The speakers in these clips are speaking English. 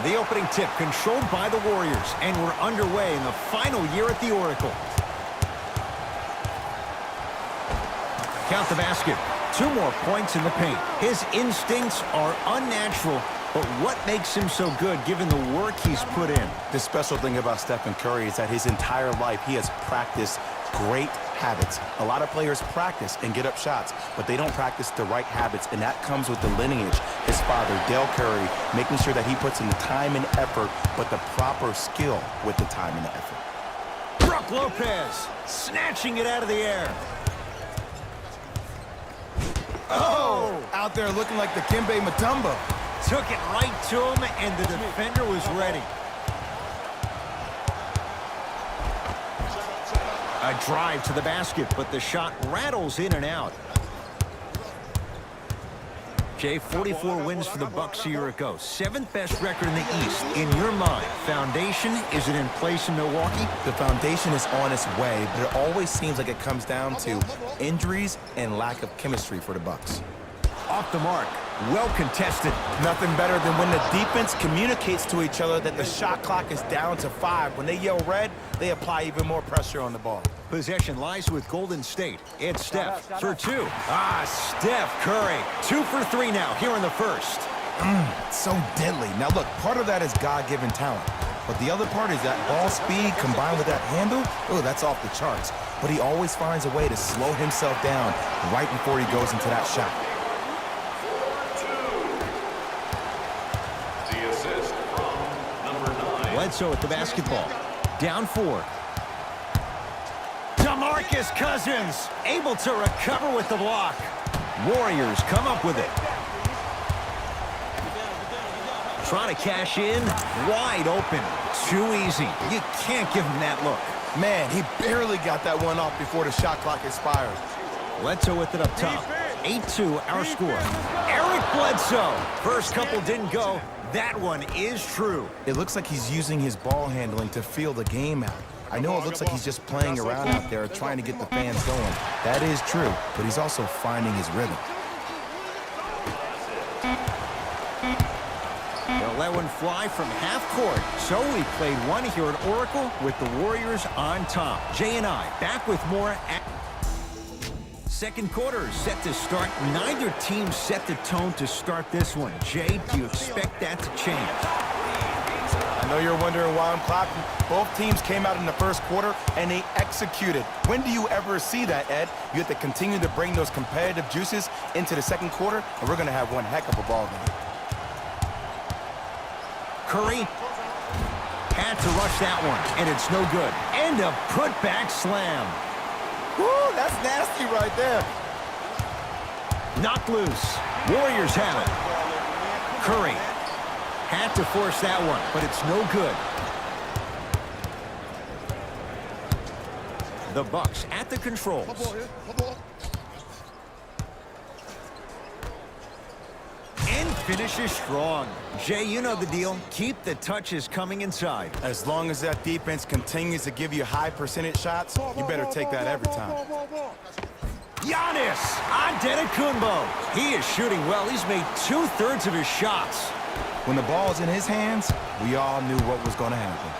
The opening tip controlled by the Warriors, and we're underway in the final year at the Oracle. Count the basket. 2 more points in the paint. His instincts are unnatural, but what makes him so good given the work he's put in? The special thing about Stephen Curry is that his entire life he has practiced great habits. A lot of players practice and get up shots, but they don't practice the right habits, and that comes with the lineage. His father, Dale Curry, making sure that he puts in the time and effort, but the proper skill with the time and the effort. Brook Lopez snatching it out of the air. Oh! Out there looking like the Kimbe Mutombo. Took it right to him, and the defender was ready. A drive to the basket, but the shot rattles in and out. Jay, 44 wins for the Bucks a year ago. 7th best record in the East. In your mind, foundation, is it in place in Milwaukee? The foundation is on its way, but it always seems like it comes down to injuries and lack of chemistry for the Bucks. Off the mark. Well contested. Nothing better than when the defense communicates to each other that the shot clock is down to 5. When they yell red, they apply even more pressure on the ball. Possession lies with Golden State. It's Steph for 2. Steph Curry. 2 for 3 now here in the first. So deadly. Now look, part of that is God-given talent. But the other part is that ball speed combined with that handle. Oh, that's off the charts. But he always finds a way to slow himself down right before he goes into that shot. Bledsoe at the basketball. Down 4. DeMarcus Cousins able to recover with the block. Warriors come up with it. Trying to cash in. Wide open. Too easy. You can't give him that look. Man, he barely got that one off before the shot clock expired. Bledsoe with it up top. 8-2 our score. Eric Bledsoe. First couple didn't go. That one is true. It looks like he's using his ball handling to feel the game out. I know it looks like he's just playing around out there trying to get the fans going. That is true, but he's also finding his rhythm. They'll let one fly from half court. So we played one here at Oracle with the Warriors on top. Jay and I back with more at second quarter set to start. Neither team set the tone to start this one. Jay, do you expect that to change? I know you're wondering why I'm clapping. Both teams came out in the first quarter and they executed. When do you ever see that, Ed? You have to continue to bring those competitive juices into the second quarter, and we're going to have one heck of a ball game. Curry had to rush that one, and it's no good. And a putback slam. Woo, that's nasty right there. Knocked loose. Warriors have it. Curry had to force that one, but it's no good. The Bucks at the controls. And finishes strong. Jay, you know the deal. Keep the touches coming inside. As long as that defense continues to give you high percentage shots, you better take that every time. Giannis Antetokounmpo. He is shooting well. He's made 2/3 of his shots. When the ball's in his hands, we all knew what was going to happen.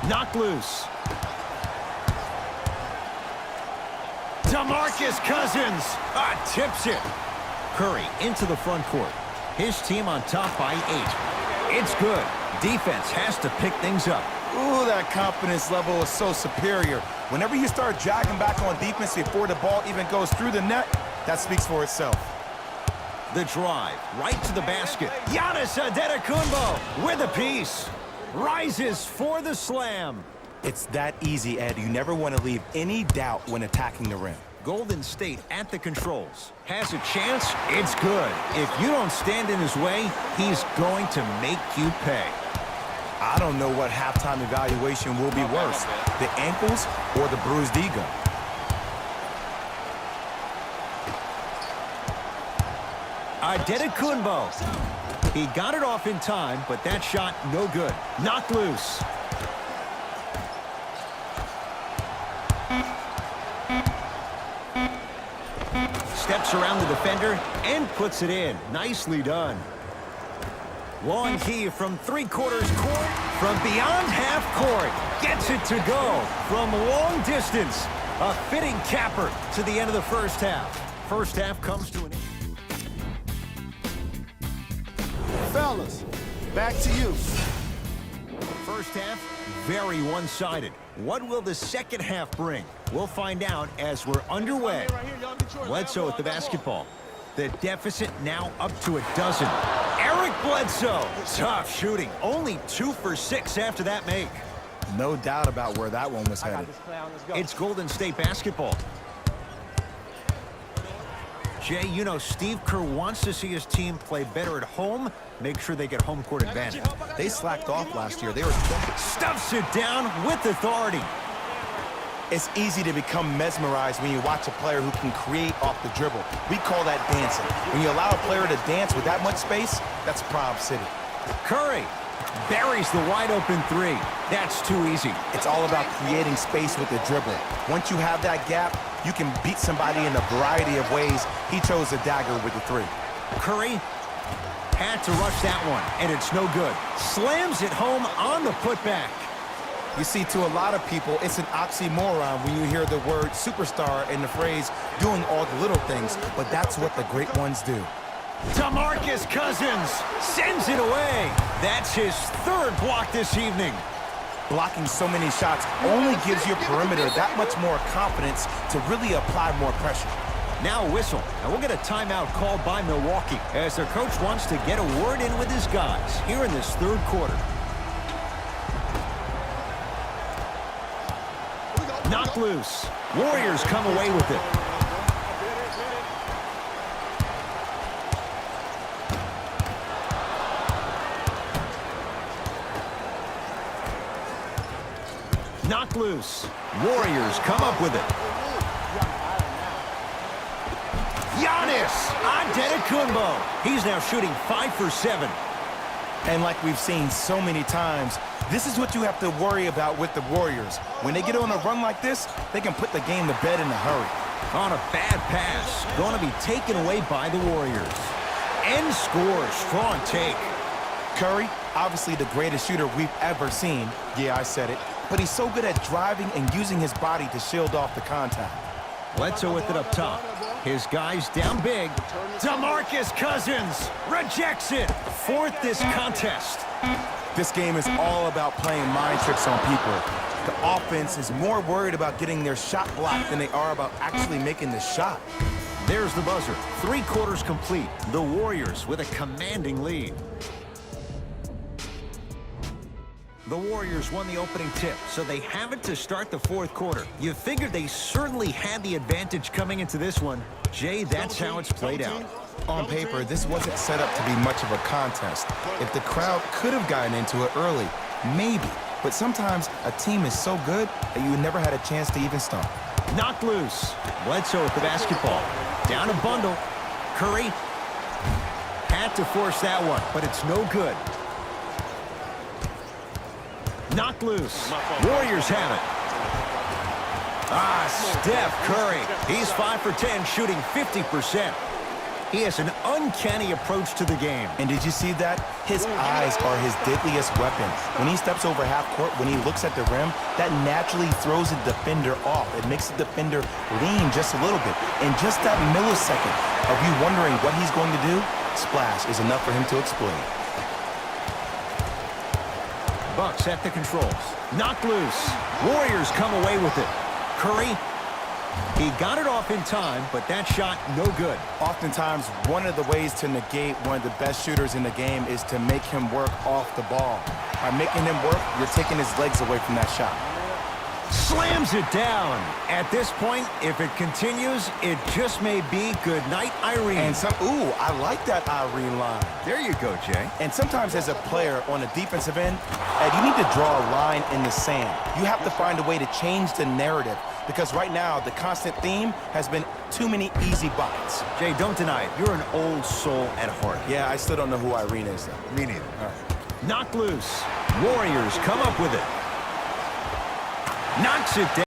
Knocked loose. DeMarcus Cousins tips it. Curry into the front court. His team on top by 8. It's good. Defense has to pick things up. Ooh, that confidence level is so superior. Whenever you start jogging back on defense before the ball even goes through the net, that speaks for itself. The drive right to the basket. Giannis Antetokounmpo with a piece. Rises for the slam. It's that easy, Ed. You never want to leave any doubt when attacking the rim. Golden State at the controls. Has a chance. It's good. If you don't stand in his way, he's going to make you pay. I don't know what halftime evaluation will be worse, the ankles or the bruised ego. Antetokounmpo. He got it off in time, but that shot no good. Knocked loose. Steps wraps around the defender and puts it in. Nicely done. Long heave from three-quarters court. From beyond half court. Gets it to go from long distance. A fitting capper to the end of the first half. First half comes to an end. Fellas, back to you. First half, very one-sided. What will the second half bring? We'll find out as we're underway. Bledsoe with the basketball. The deficit now up to a dozen. Eric Bledsoe. Tough shooting. Only 2 for 6 after that make. No doubt about where that one was headed. It's Golden State basketball. Jay, you know Steve Kerr wants to see his team play better at home, make sure they get home court advantage. They slacked off last year. They were Stuffs it down with authority. It's easy to become mesmerized when you watch a player who can create off the dribble. We call that dancing. When you allow a player to dance with that much space, that's Prob City. Curry buries the wide-open three. That's too easy. It's all about creating space with the dribble. Once you have that gap, you can beat somebody in a variety of ways. He chose a dagger with the three. Curry had to rush that one, and it's no good. Slams it home on the putback. You see, to a lot of people, it's an oxymoron when you hear the word superstar and the phrase doing all the little things, but that's what the great ones do. DeMarcus Cousins sends it away. That's his third block this evening. Blocking so many shots only gives your perimeter that much more confidence to really apply more pressure. Now a whistle, and we'll get a timeout called by Milwaukee as their coach wants to get a word in with his guys here in this third quarter. Knocked loose. Warriors come away with it. Knocked loose. Warriors come up with it. Giannis Antetokounmpo. He's now shooting 5 for 7. And like we've seen so many times, this is what you have to worry about with the Warriors. When they get on a run like this, they can put the game to bed in a hurry. On a bad pass. Going to be taken away by the Warriors. End score. Strong take. Curry, obviously the greatest shooter we've ever seen. Yeah, I said it. But he's so good at driving and using his body to shield off the contact. Bledsoe with it up top. His guys down big. DeMarcus Cousins rejects it. Fourth this contest. This game is all about playing mind tricks on people. The offense is more worried about getting their shot blocked than they are about actually making the shot. There's the buzzer. 3 quarters complete. The Warriors with a commanding lead. The Warriors won the opening tip, so they have it to start the fourth quarter. You figured they certainly had the advantage coming into this one. Jay, that's how it's played out. On paper, this wasn't set up to be much of a contest. If the crowd could have gotten into it early, maybe. But sometimes a team is so good that you never had a chance to even start. Knocked loose. Bledsoe with the basketball. Down a bundle. Curry had to force that one, but it's no good. Knocked loose. Warriors have it. Steph Curry. He's 5 for 10, shooting 50%. He has an uncanny approach to the game. And did you see that? His eyes are his deadliest weapon. When he steps over half court, when he looks at the rim, that naturally throws the defender off. It makes the defender lean just a little bit. And just that millisecond of you wondering what he's going to do, splash is enough for him to explode. Bucks at the controls. Knocked loose. Warriors come away with it. Curry, he got it off in time, but that shot no good. Oftentimes, one of the ways to negate one of the best shooters in the game is to make him work off the ball. By making him work, you're taking his legs away from that shot. Slams it down. At this point, if it continues, it just may be good night, Irene. And I like that Irene line. There you go, Jay. And sometimes as a player on the defensive end, you need to draw a line in the sand. You have to find a way to change the narrative because right now the constant theme has been too many easy buckets. Jay, don't deny it. You're an old soul at heart. Yeah, I still don't know who Irene is, though. Me neither. All right. Knocked loose. Warriors come up with it. Knocks it down.